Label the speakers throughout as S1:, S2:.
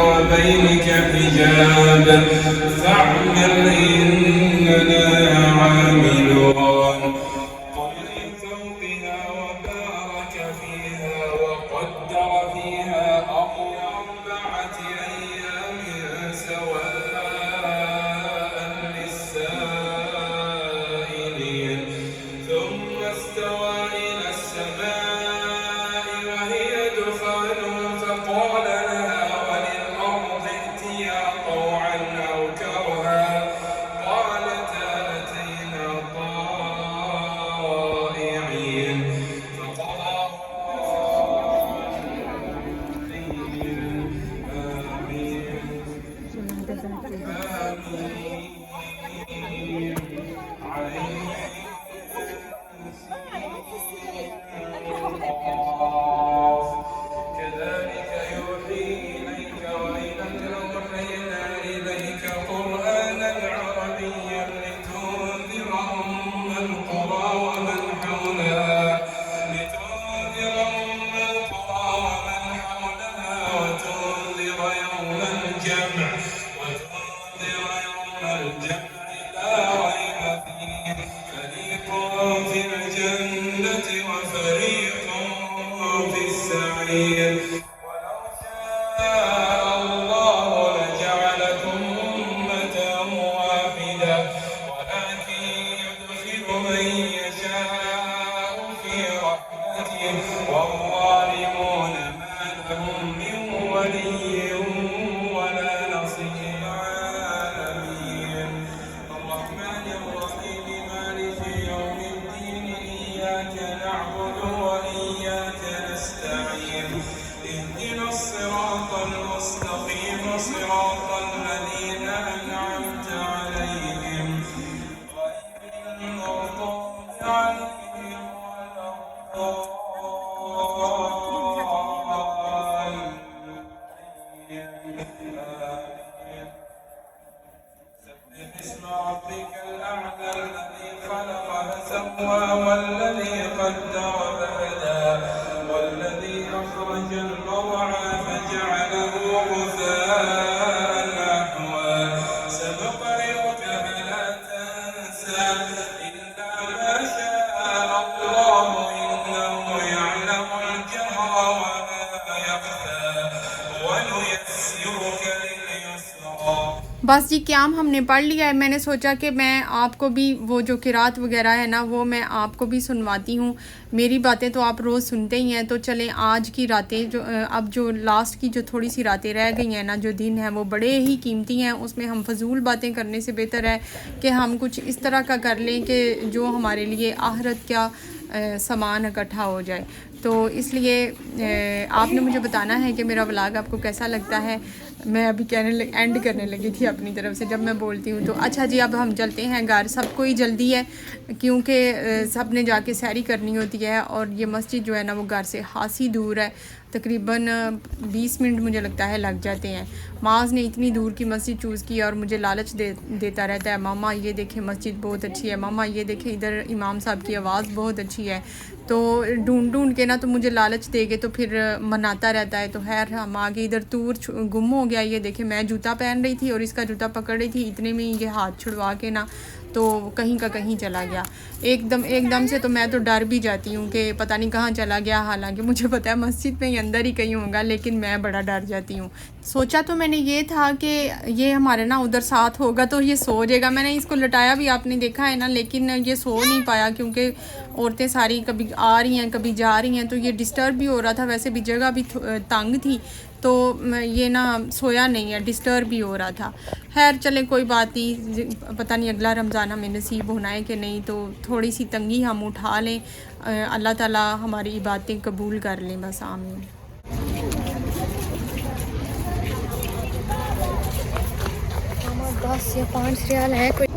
S1: وبينك حجاب فاعمل إننا عاملون. قل من فوقها وبارك فيها وقدر فيها أربعة أيام سواء للسائلين. ثم استوى إلى السماء وهي دخان فقال لها وللأرض ائتيا طوعا أو كرها قالتا أتينا طائعين. كذلك يوحي إليك وإلى أوحينا إليك قرآنا عربيا لتنذر أم القرى ومن حولها وتنذر يوم الجمع الجمع لا ريب فيه فريق في الجنة وفريق في السعير ولو شاء الله لجعلكم أمة واحدة ولكن يدخل من يشاء في رحمته والظالمون ما لهم من ولي ولا نصير العالمين الرحمن الرحيم مالك يوم الدين إياك نعبد وإياك نستعين اهدنا الصراط المستقيم صراط الذين أنعمت عليهم غير المغضوب عليهم ولا الضالين سبح اسم ربك الأعلى الذي خلق فسوى والذي قدر فهدى والذي أخرج المرعى فجعله غثاء أحوى سنقرئك فلا تنسى إلا ما شاء الله إنه يعلم الجهر وما يخفى ونيسرك لليسرى
S2: بس جی قیام ہم نے پڑھ لیا ہے. میں نے سوچا کہ میں آپ کو بھی وہ جو قرات وغیرہ ہے نا وہ میں آپ کو بھی سنواتی ہوں. میری باتیں تو آپ روز سنتے ہی ہیں, تو چلیں آج کی راتیں جو اب جو لاسٹ کی جو تھوڑی سی راتیں رہ گئی ہیں نا, جو دن ہیں وہ بڑے ہی قیمتی ہیں. اس میں ہم فضول باتیں کرنے سے بہتر ہے کہ ہم کچھ اس طرح کا کر لیں کہ جو ہمارے لیے آخرت کا سامان اکٹھا ہو جائے. تو اس لیے آپ نے مجھے بتانا ہے کہ میرا ولاگ آپ کو کیسا لگتا ہے. میں ابھی اینڈ کرنے لگی تھی اپنی طرف سے جب میں بولتی ہوں. تو اچھا جی اب ہم چلتے ہیں گھر. سب کو ہی جلدی ہے کیونکہ سب نے جا کے سحری کرنی ہوتی ہے, اور یہ مسجد جو ہے نا وہ گھر سے خاصی دور ہے, تقریباً 20 منٹ مجھے لگتا ہے لگ جاتے ہیں. معاذ نے اتنی دور کی مسجد چوز کی اور مجھے لالچ دیتا رہتا ہے, ماما یہ دیکھیں مسجد بہت اچھی ہے, ماما یہ دیکھیں ادھر امام صاحب کی آواز بہت اچھی ہے. تو ڈھونڈ کے نا تو مجھے لالچ دے کے تو پھر مناتا رہتا ہے. تو خیر ہم آگے ادھر تور گم ہو گیا. یہ دیکھیں میں جوتا پہن رہی تھی اور اس کا جوتا پکڑ رہی تھی, اتنے میں یہ ہاتھ چھڑوا کے نا تو کہیں کا کہیں چلا گیا ایک دم سے. تو میں تو ڈر بھی جاتی ہوں کہ پتہ نہیں کہاں چلا گیا, حالانکہ مجھے پتہ ہے مسجد میں ہی اندر ہی کہیں ہوگا, لیکن میں بڑا ڈر جاتی ہوں. سوچا تو میں نے یہ تھا کہ یہ ہمارے نا ادھر ساتھ ہوگا تو یہ سو جائے گا. میں نے اس کو لٹایا بھی آپ نے دیکھا ہے نا, لیکن یہ سو نہیں پایا کیونکہ عورتیں ساری کبھی آ رہی ہیں کبھی جا رہی ہیں, تو یہ ڈسٹرب بھی ہو رہا تھا. ویسے بھی جگہ بھی تنگ تھی تو یہ نا سویا نہیں ہے, ڈسٹرب بھی ہو رہا تھا. خیر چلیں کوئی بات نہیں, پتہ نہیں اگلا رمضان ہمیں نصیب ہونا ہے کہ نہیں, تو تھوڑی سی تنگی ہم اٹھا لیں. اللہ تعالیٰ ہماری عبادتیں قبول کر لیں, بس آمین.
S3: 10 یا 5 ریال ہے کوئی.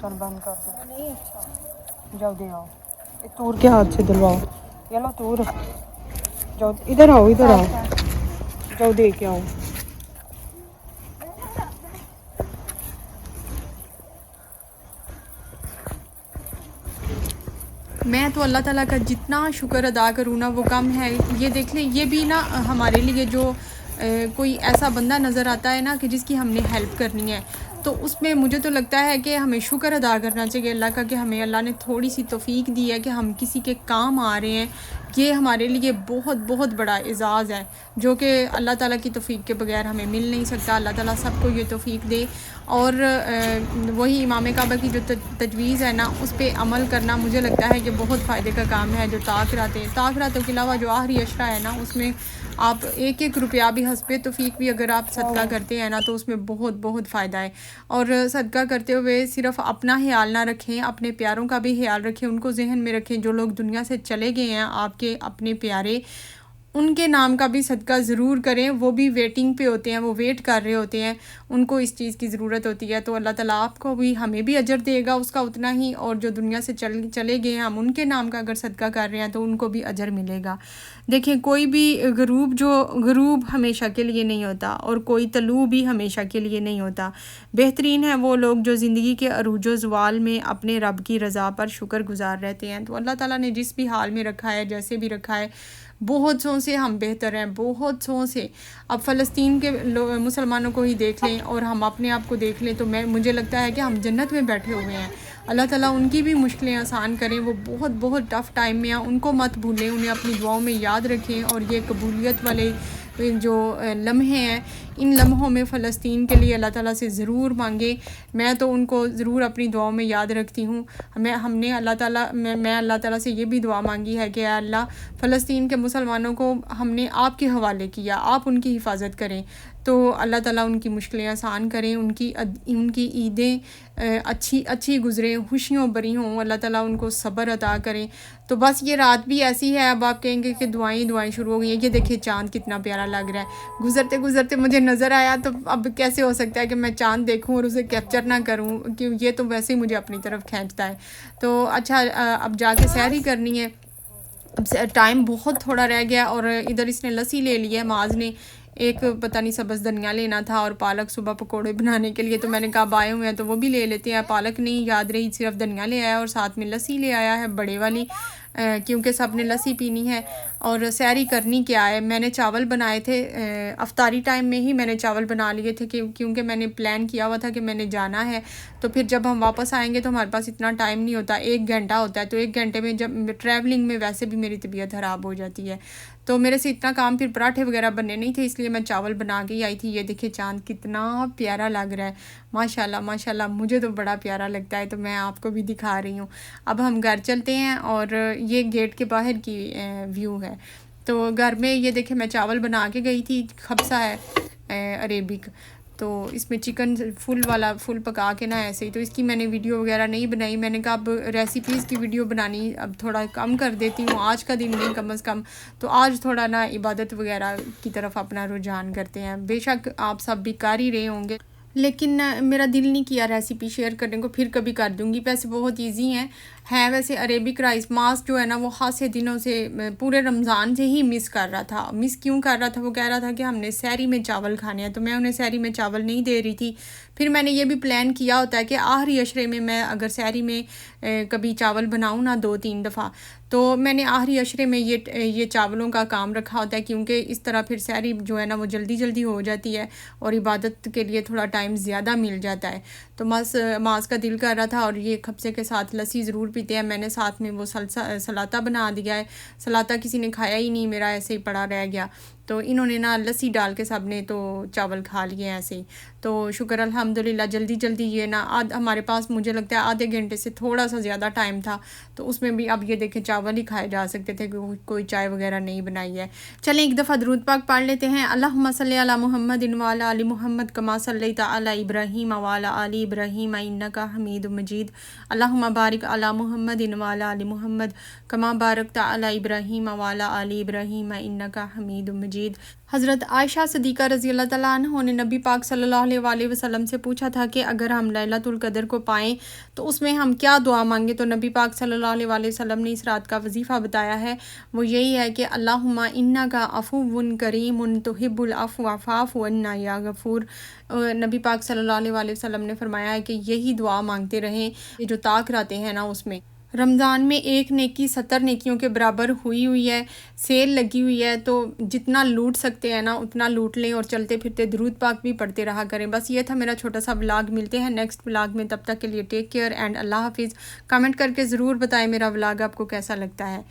S2: چل بند کر دو, نہیں اچھا جاؤ دے آؤ, تور کے ہاتھ سے دلواؤ. چلو تور جاؤ, ادھر آؤ جاؤ دے کے آؤ. میں تو اللہ تعالیٰ کا جتنا شکر ادا کروں نا وہ کم ہے. یہ دیکھ لیں, یہ بھی نا ہمارے لیے جو کوئی ایسا بندہ نظر آتا ہے نا کہ جس کی ہم نے ہیلپ کرنی ہے, تو اس میں مجھے تو لگتا ہے کہ ہمیں شکر ادا کرنا چاہیے اللہ کا کہ ہمیں اللہ نے تھوڑی سی توفیق دی ہے کہ ہم کسی کے کام آ رہے ہیں. یہ ہمارے لیے بہت بہت بڑا اعزاز ہے جو کہ اللہ تعالیٰ کی توفیق کے بغیر ہمیں مل نہیں سکتا. اللہ تعالیٰ سب کو یہ توفیق دے. اور وہی امام کعبہ کی جو تجویز ہے نا اس پہ عمل کرنا مجھے لگتا ہے کہ بہت فائدے کا کام ہے. جو تاخراتوں کے علاوہ جو آخری اشرا ہے نا اس میں آپ 1 روپیہ بھی حسب توفیق بھی اگر آپ صدقہ کرتے ہیں نا تو اس میں بہت بہت فائدہ ہے. اور صدقہ کرتے ہوئے صرف اپنا خیال نہ رکھیں, اپنے پیاروں کا بھی خیال رکھیں, ان کو ذہن میں رکھیں. جو لوگ دنیا سے چلے گئے ہیں آپ کے اپنے پیارے, ان کے نام کا بھی صدقہ ضرور کریں. وہ بھی ویٹنگ پہ ہوتے ہیں, وہ ویٹ کر رہے ہوتے ہیں, ان کو اس چیز کی ضرورت ہوتی ہے. تو اللہ تعالیٰ آپ کو بھی ہمیں بھی اجر دے گا اس کا اتنا ہی, اور جو دنیا سے چلے گئے ہیں ہم ان کے نام کا اگر صدقہ کر رہے ہیں تو ان کو بھی اجر ملے گا. دیکھیں کوئی بھی غروب ہمیشہ کے لیے نہیں ہوتا, اور کوئی طلوع بھی ہمیشہ کے لیے نہیں ہوتا. بہترین ہے وہ لوگ جو زندگی کے عروج و زوال میں اپنے رب کی رضا پر شکر گزار رہتے ہیں. تو اللہ تعالیٰ نے جس بھی حال میں رکھا ہے, جیسے بھی رکھا ہے, بہت سو سے ہم بہتر ہیں، بہت سو سے. اب فلسطین کے مسلمانوں کو ہی دیکھ لیں اور ہم اپنے آپ کو دیکھ لیں تو مجھے لگتا ہے کہ ہم جنت میں بیٹھے ہوئے ہیں. اللہ تعالیٰ ان کی بھی مشکلیں آسان کریں. وہ بہت بہت ٹف ٹائم میں ہیں، ان کو مت بھولیں، انہیں اپنی دعاؤں میں یاد رکھیں. اور یہ قبولیت والے جو لمحے ہیں، ان لمحوں میں فلسطین کے لیے اللہ تعالیٰ سے ضرور مانگیں. میں تو ان کو ضرور اپنی دعاؤں میں یاد رکھتی ہوں. ہم نے میں اللہ تعالیٰ سے یہ بھی دعا مانگی ہے کہ اے اللہ فلسطین کے مسلمانوں کو ہم نے آپ کے حوالے کیا، آپ ان کی حفاظت کریں. تو اللہ تعالیٰ ان کی مشکلیں آسان کریں، ان کی عیدیں اچھی گزریں، خوشیوں بری ہوں. اللہ تعالیٰ ان کو صبر عطا کریں. تو بس یہ رات بھی ایسی ہے. اب آپ کہیں گے کہ دعائیں شروع ہو گئی ہیں. یہ دیکھیں چاند کتنا پیارا لگ رہا ہے. گزرتے مجھے نظر آیا تو اب کیسے ہو سکتا ہے کہ میں چاند دیکھوں اور اسے کیپچر نہ کروں، کہ یہ تو ویسے ہی مجھے اپنی طرف کھینچتا ہے. تو اچھا اب جا کے سحر ہی کرنی ہے. ٹائم بہت تھوڑا رہ گیا. اور ادھر اس نے لسی لے لی ہے معاذ نے. ایک پتہ نہیں سبز دھنیا لینا تھا اور پالک صبح پکوڑے بنانے کے لیے. تو میں نے کہا اب آئے ہوئے ہیں تو وہ بھی لے لیتے ہیں. پالک نہیں یاد رہی، صرف دھنیا لے آیا اور ساتھ میں لسی لے آیا ہے بڑے والی، کیونکہ سب نے لسی پینی ہے. اور سحری کرنی کیا ہے، میں نے چاول بنائے تھے افطاری ٹائم میں ہی. میں نے چاول بنا لیے تھے کیونکہ میں نے پلان کیا ہوا تھا کہ میں نے جانا ہے. تو پھر جب ہم واپس آئیں گے تو ہمارے پاس اتنا ٹائم نہیں ہوتا، 1 گھنٹہ ہوتا ہے. تو 1 گھنٹے میں جب ٹریولنگ میں ویسے بھی میری طبیعت خراب ہو جاتی ہے. تو میرے سے اتنا کام، پھر پراٹھے وغیرہ بننے نہیں تھے، اس لیے میں چاول بنا کے ہی آئی تھی. یہ دیکھیں چاند کتنا پیارا لگ رہا ہے، ماشاءاللہ مجھے تو بڑا پیارا لگتا ہے. تو میں آپ کو بھی دکھا رہی ہوں. اب ہم گھر چلتے ہیں اور یہ گیٹ کے باہر کی ویو ہے. تو گھر میں یہ دیکھیں میں چاول بنا کے گئی تھی، خبزہ ہے عربک. تو اس میں چکن فل پکا کے نا ایسے ہی. تو اس کی میں نے ویڈیو وغیرہ نہیں بنائی. میں نے کہا اب ریسیپیز کی ویڈیو بنانی اب تھوڑا کم کر دیتی ہوں، آج کا دن نہیں کم از کم. تو آج تھوڑا نا عبادت وغیرہ کی طرف اپنا رجحان کرتے ہیں. بے شک آپ سب بھی کر ہی رہے ہوں گے، لیکن میرا دل نہیں کیا ریسیپی شیئر کرنے کو. پھر کبھی کر دوں گی. ویسے بہت ایزی ہیں ویسے. عربک رائس ماس جو ہے نا وہ خاصے دنوں سے پورے رمضان سے ہی مس کر رہا تھا. مس کیوں کر رہا تھا؟ وہ کہہ رہا تھا کہ ہم نے سحری میں چاول کھانے ہیں. تو میں انہیں سحری میں چاول نہیں دے رہی تھی. پھر میں نے یہ بھی پلان کیا ہوتا ہے کہ آخری عشرے میں اگر سحری میں کبھی چاول بناؤں نا 2-3 دفعہ، تو میں نے آخری عشرے میں یہ چاولوں کا کام رکھا ہوتا ہے، کیونکہ اس طرح پھر سحری جو ہے نا وہ جلدی ہو جاتی ہے اور عبادت کے لیے تھوڑا ٹائم زیادہ مل جاتا ہے. تو ماس کا دل کر رہا تھا اور یہ خبزے کے ساتھ لسی ضرور پیتے ہیں. میں نے ساتھ میں وہ سلاطہ بنا دیا ہے. سلاطہ کسی نے کھایا ہی نہیں، میرا ایسے ہی پڑا رہ گیا. تو انہوں نے نا لسی ڈال کے سب نے تو چاول کھا لیے ایسے ہی. تو شکر الحمدللہ جلدی یہ نا ہمارے پاس مجھے لگتا ہے آدھے گھنٹے سے تھوڑا سا زیادہ ٹائم تھا. تو اس میں بھی اب یہ دیکھیں چاول ہی کھائے جا سکتے تھے، کوئی چائے وغیرہ نہیں بنائی ہے. چلیں ایک دفعہ درود پاک پڑھ لیتے ہیں. اللہم صلی علی محمد وعلی آل محمد کما صلیت علی ابراہیم وعلی آل ابراہیم انک حمید مجید. اللہم بارک علی محمد وعلی آل محمد کما بارکت علی ابراہیم وعلی آل ابراہیم انک حمید مجید. حضرت عائشہ صدیقہ رضی اللہ تعالیٰ عنہ نے نبی پاک صلی اللہ علیہ وسلم سے پوچھا تھا کہ اگر ہم لیلۃ القدر کو پائیں تو اس میں ہم کیا دعا مانگیں. تو نبی پاک صلی اللہ علیہ وسلم نے اس رات کا وظیفہ بتایا ہے. وہ یہی ہے کہ اللہم انک عفو کریم تحب العفو فاعف عنا یا غفور. نبی پاک صلی اللہ علیہ وسلم نے فرمایا ہے کہ یہی دعا مانگتے رہیں. یہ جو طاق رہتے ہیں نا اس میں رمضان میں 1 نیکی 70 نیکیوں کے برابر ہوئی ہے. سیل لگی ہوئی ہے تو جتنا لوٹ سکتے ہیں نا اتنا لوٹ لیں اور چلتے پھرتے درود پاک بھی پڑھتے رہا کریں. بس یہ تھا میرا چھوٹا سا ولاگ. ملتے ہیں نیکسٹ ولاگ میں، تب تک کے لیے ٹیک کیئر اینڈ اللہ حافظ. کمنٹ کر کے ضرور بتائیں میرا ولاگ آپ کو کیسا لگتا ہے.